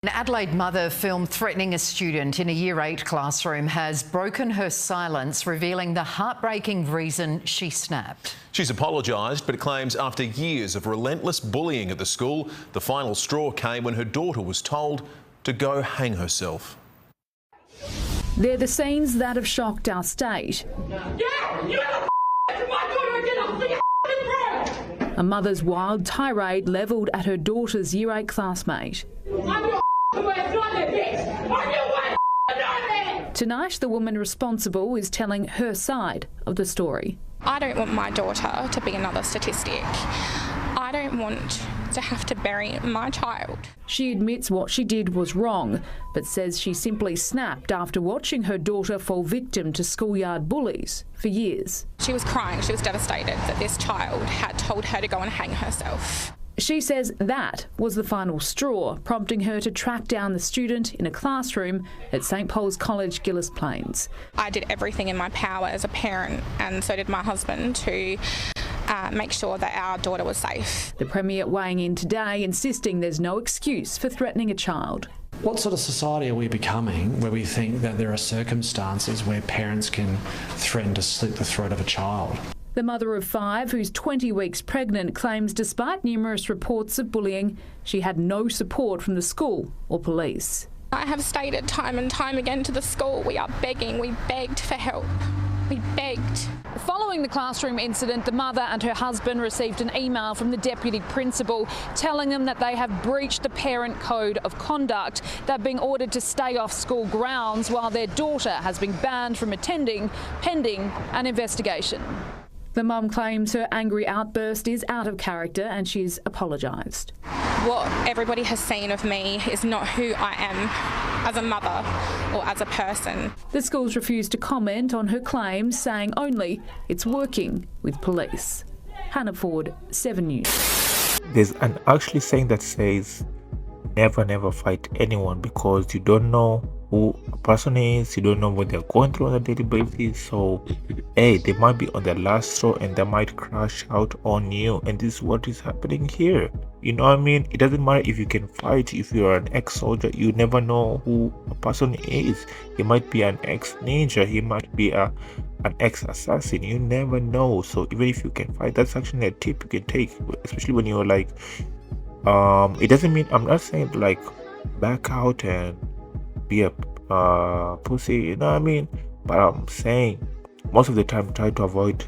An Adelaide mother filmed threatening a student in a Year 8 classroom has broken her silence, revealing the heartbreaking reason she snapped. She's apologised, but claims after years of relentless bullying at the school, the final straw came when her daughter was told to go hang herself. They're the scenes that have shocked our state. A mother's wild tirade levelled at her daughter's Year 8 classmate. Tonight, the woman responsible is telling her side of the story. I don't want my daughter to be another statistic. I don't want to have to bury my child. She admits what she did was wrong, but says she simply snapped after watching her daughter fall victim to schoolyard bullies for years. She was crying. She was devastated that this child had told her to go and hang herself. She says that was the final straw, prompting her to track down the student in a classroom at St Paul's College, Gillis Plains. I did everything in my power as a parent, and so did my husband, to make sure that our daughter was safe. The Premier weighing in today, insisting there's no excuse for threatening a child. What sort of society are we becoming where we think that there are circumstances where parents can threaten to slit the throat of a child? The mother of 5, who's 20 weeks pregnant, claims despite numerous reports of bullying, she had no support from the school or police. I have stated time and time again to the school, we are begging, we begged for help. We begged. Following the classroom incident, the mother and her husband received an email from the deputy principal telling them that they have breached the parent code of conduct. They're being ordered to stay off school grounds while their daughter has been banned from attending, pending an investigation. The mum claims her angry outburst is out of character and she's apologised. What everybody has seen of me is not who I am as a mother or as a person. The schools refused to comment on her claims, saying only it's working with police. Hannah Ford, 7 News. There's an actually saying that says never fight anyone, because you don't know who a person is, you don't know what they're going through on a daily basis. So hey, they might be on their last straw and they might crash out on you, and this is what is happening here. You know what I mean? It doesn't matter if you can fight, if you're an ex-soldier, you never know who a person is. He might be an ex-ninja, he might be an ex-assassin, you never know. So even if you can fight, that's actually a tip you can take, especially when you're like it doesn't mean, I'm not saying like back out and be a pussy, you know what I mean, but I'm saying most of the time try to avoid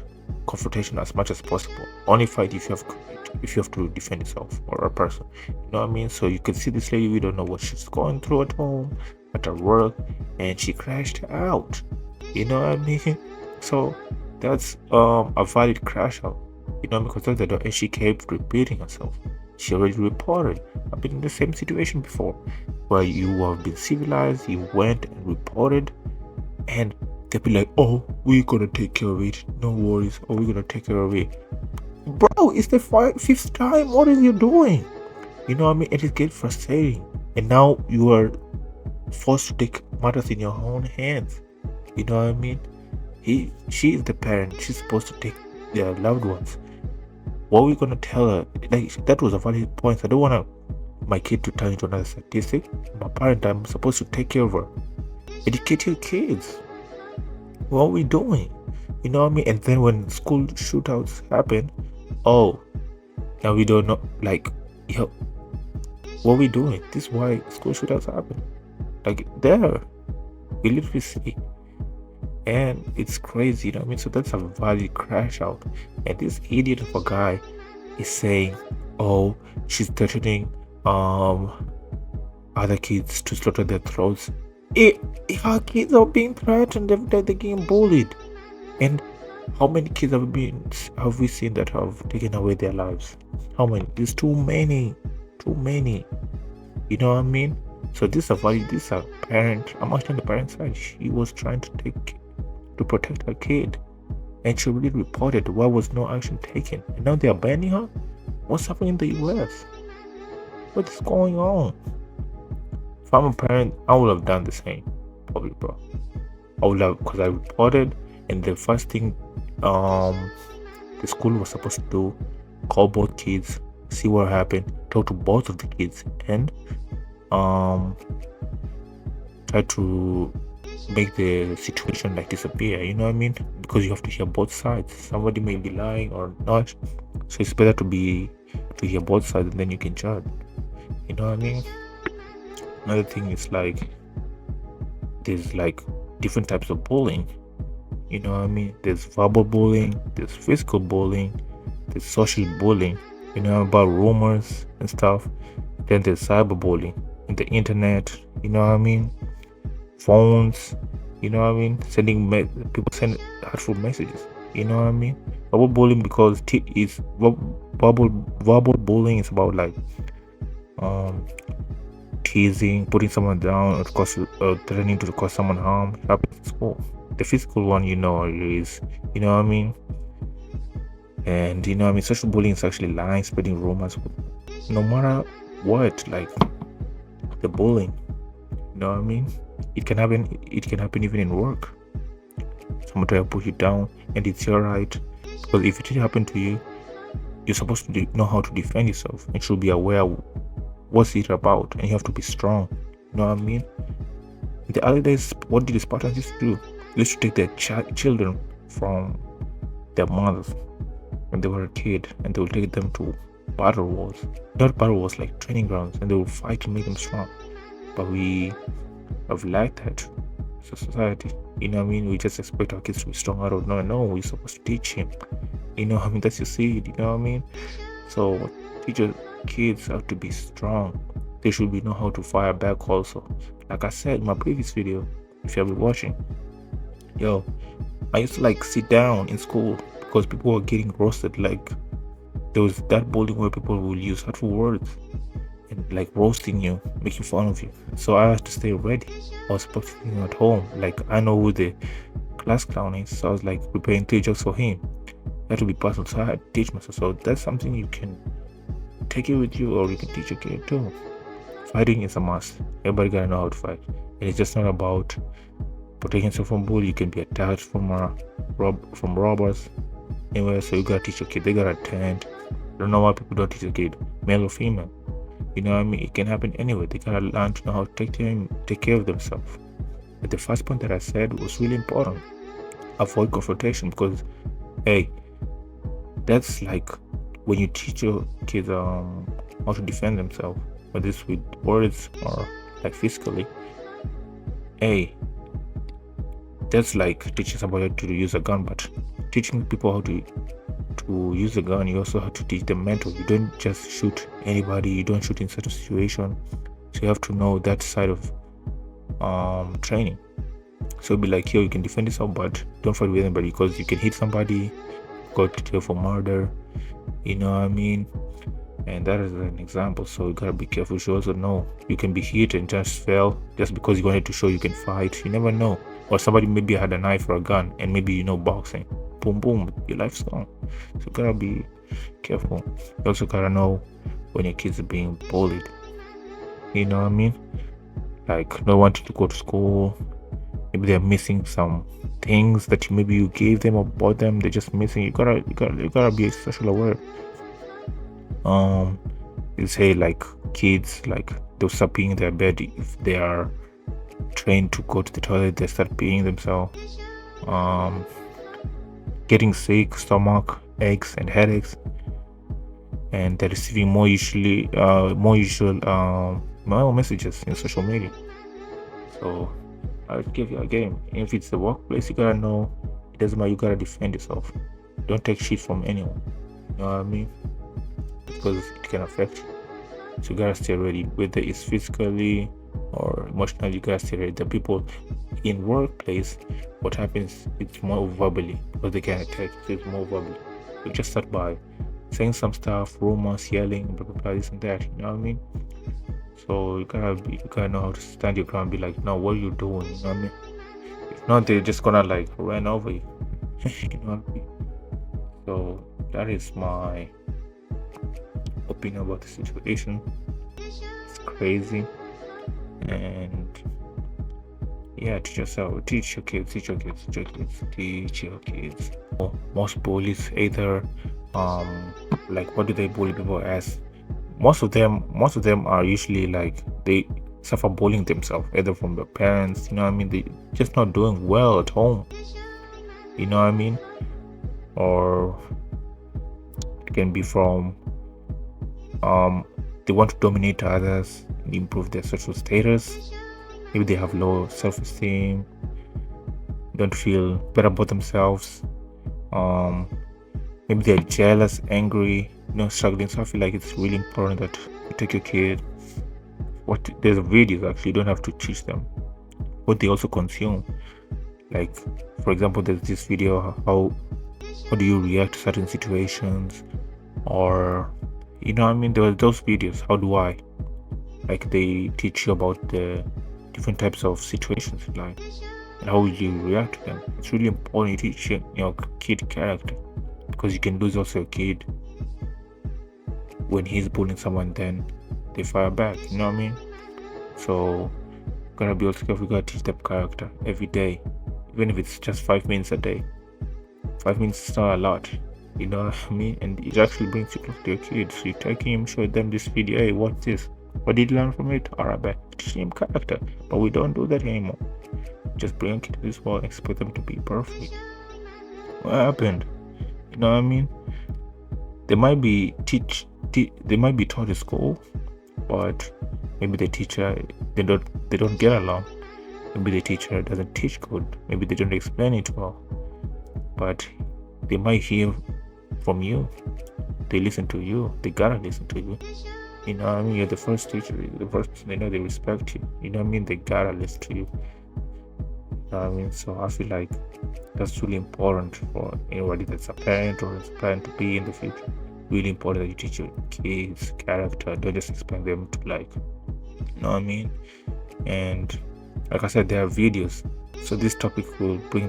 confrontation as much as possible. Only fight if you have to defend yourself or a person, you know what I mean. So you can see this lady, we don't know what she's going through at home, at her work, and she crashed out, you know what I mean. So that's a valid crash out, you know, because that's the door, and she kept repeating herself. She already reported. I've been in the same situation before where you have been civilized, you went and reported, and they'll be like, oh, we're gonna take care of it, no worries, oh, we're gonna take care of it. Bro, it's the 5th time, what are you doing? You know what I mean? It is getting frustrating, and now you are forced to take matters in your own hands, you know what I mean. She is the parent, she's supposed to take their loved ones. What are we gonna tell her? Like, that was a valid point. I don't want my kid to turn into another statistic. I'm a parent, I'm supposed to take care of her. Educate your kids. What are we doing? You know what I mean? And then when school shootouts happen, oh, now we don't know, like, yo, what are we doing? This is why school shootouts happen. Like, there, we literally see. And it's crazy, you know what I mean? So that's a valid crash out. And this idiot of a guy is saying, oh, she's threatening other kids to slaughter their throats. If our kids are being threatened, they're getting bullied. And how many kids have we seen that have taken away their lives? How many? There's too many. You know what I mean? So this is a parent. I'm actually on the parent side. She was trying to protect her kid, and she really reported. Why was no action taken? And now they are banning her? What's happening in the US? What is going on? If I'm a parent, I would have done the same, probably, bro. I would have, because I reported, and the first thing the school was supposed to do, call both kids, see what happened, talk to both of the kids, and try to make the situation like disappear, you know what I mean? Because you have to hear both sides. Somebody may be lying or not, so it's better to hear both sides, and then you can judge, you know what I mean? Another thing is like there's like different types of bullying, you know what I mean? There's verbal bullying, there's physical bullying, there's social bullying, you know, about rumors and stuff. Then there's cyberbullying in the internet, you know what I mean? Phones, you know what I mean? People send hurtful messages, you know what I mean? Verbal bullying, because verbal bullying is about like teasing, putting someone down, or threatening to cause someone harm. Happens at school. The physical one, you know, is, you know what I mean? And you know what I mean? Social bullying is actually lying, spreading rumors. No matter what, like the bullying, you know what I mean? It can happen even in work. Someone try to put you down, and it's your right, because if it did happen to you, you're supposed to know how to defend yourself and should be aware what's it about, and you have to be strong, you know what I mean? In the early days, what did the Spartans used to do? They used to take their children from their mothers when they were a kid, and they would take them to battle wars, not battle wars, like training grounds, and they would fight to make them strong. But we have lacked that as a society, you know what I mean? We just expect our kids to be strong out of no, we're supposed to teach him, you know what I mean? That's your seed, you know what I mean? So teach your kids how to be strong. They should know how to fire back also. Like I said in my previous video, if you have been watching, I used to like sit down in school because people were getting roasted. Like there was that bullying where people will use hurtful words and like roasting you, making fun of you. So I had to stay ready. I was practicing at home. Like I know who the class clown is, so I was like preparing 3 jokes for him. That would be personal, so I had to teach myself. So that's something you can take it with you, or you can teach your kid too. Fighting is a must. Everybody gotta know how to fight, and it's just not about protecting yourself from bullying. You can be attacked from robbers anyway. So you gotta teach your kid. They gotta attend. I don't know why people don't teach your kid, male or female. You know what I mean? It can happen anyway. They gotta learn to know how to take care of themselves. But the first point that I said was really important. Avoid confrontation, because hey, that's like when you teach your kids how to defend themselves, whether it's with words or like physically. Hey, that's like teaching somebody how to use a gun, but teaching people how to use a gun, you also have to teach them mental. You don't just shoot anybody, you don't shoot in certain situation. So you have to know that side of training. So it'll be like, you can defend yourself, but don't fight with anybody, because you can hit somebody, go to jail for murder, you know what I mean? And that is an example. So you gotta be careful. You should also know you can be hit and just fail just because you wanted to show you can fight. You never know. Or somebody maybe had a knife or a gun, and maybe you know boxing, boom boom, your life's gone. So you gotta be careful. You also gotta know when your kids are being bullied, you know what I mean? Like not wanting to go to school, maybe they're missing some things that maybe you gave them or bought them, they're just missing. You gotta be social aware. You say like kids, like they'll start peeing in their bed if they are trained to go to the toilet. They start peeing themselves. Getting sick, stomach aches and headaches, and they're receiving more usual messages in social media. So I would give you a game. If it's the workplace, you gotta know it doesn't matter. You gotta defend yourself. Don't take shit from anyone. You know what I mean? Because it can affect you. So you gotta stay ready, whether it's physically or emotionally. You gotta stay ready. The people in workplace, what happens, it's more verbally, because they can attack. So it's more verbally. You just start by saying some stuff, rumors, yelling, blah blah blah, this and that. You know what I mean? So you gotta know how to stand your ground. Be like, no, what are you doing? You know what I mean? If not, they're just gonna like run over you. You know what I mean? So that is my opinion about the situation. It's crazy, and yeah, teach yourself, teach your kids. Most bullies either like, what do they bully people as? Most of them are usually like, they suffer bullying themselves, either from their parents, you know what I mean, they just not doing well at home, you know what I mean, or it can be from they want to dominate others and improve their social status. Maybe they have low self-esteem, don't feel better about themselves. Maybe they're jealous, angry, struggling. So I feel like it's really important that you take your kid. There's videos actually, you don't have to teach them what they also consume. Like, for example, there's this video, how do you react to certain situations, or there were those videos, how do I, like, they teach you about the different types of situations in life and how will you react to them. It's really important you teach your kid character, because you can lose also your kid when he's bullying someone, then they fire back, you know what I mean? So gotta be also careful, gotta teach them character every day, even if it's just 5 minutes a day. 5 minutes is not a lot, you know what I mean? And it actually brings you close to your kids. So you take him, show them this video, hey, what's this? What did you learn from it? Alright, teach him character. But we don't do that anymore. Just bring a kid to this world, expect them to be perfect. What happened? You know what I mean? They might be taught at school, but maybe the teacher, they don't get along. Maybe the teacher doesn't teach good. Maybe they don't explain it well. But they might hear from you. They listen to you. They gotta listen to you. You know what I mean? You're the first teacher. You're the first person they know. They respect you. You know what I mean? They gotta listen to you. You know what I mean? So I feel like that's really important for anybody that's a parent or is planning to be in the future. Really important that you teach your kids character. Don't just expect them to, like, you know what I mean? And like I said, there are videos. So this topic will bring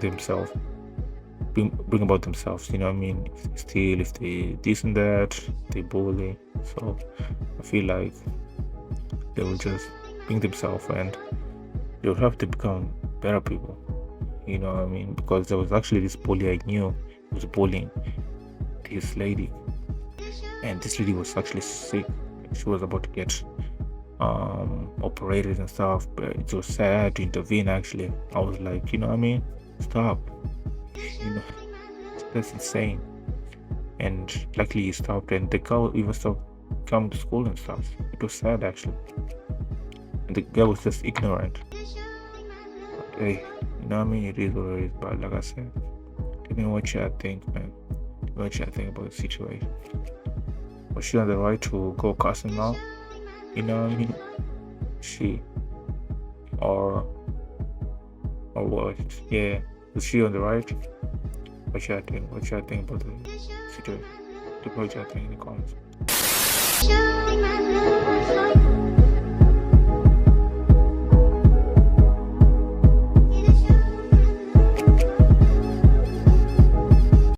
about themselves, you know what I mean? If they steal, if they this and that, they bully. So I feel like they will just bring themselves and they'll have to become better people, you know what I mean? Because there was actually this bully I knew who was bullying this lady, and this lady was actually sick. She was about to get operated and stuff, but it was sad to intervene. Actually, I was like, you know what I mean, stop, you know, that's insane. And luckily he stopped, and the girl even stopped coming to school and stuff. It was sad actually, and the girl was just ignorant. But hey, you know what I mean, it is what it is. But like I said, tell me what you think, man. What you think about the situation? Was she on the right to go cussing now? You know what I mean? She or what? Yeah, was she on the right? What you think? What you think about the situation? What you think in the comments?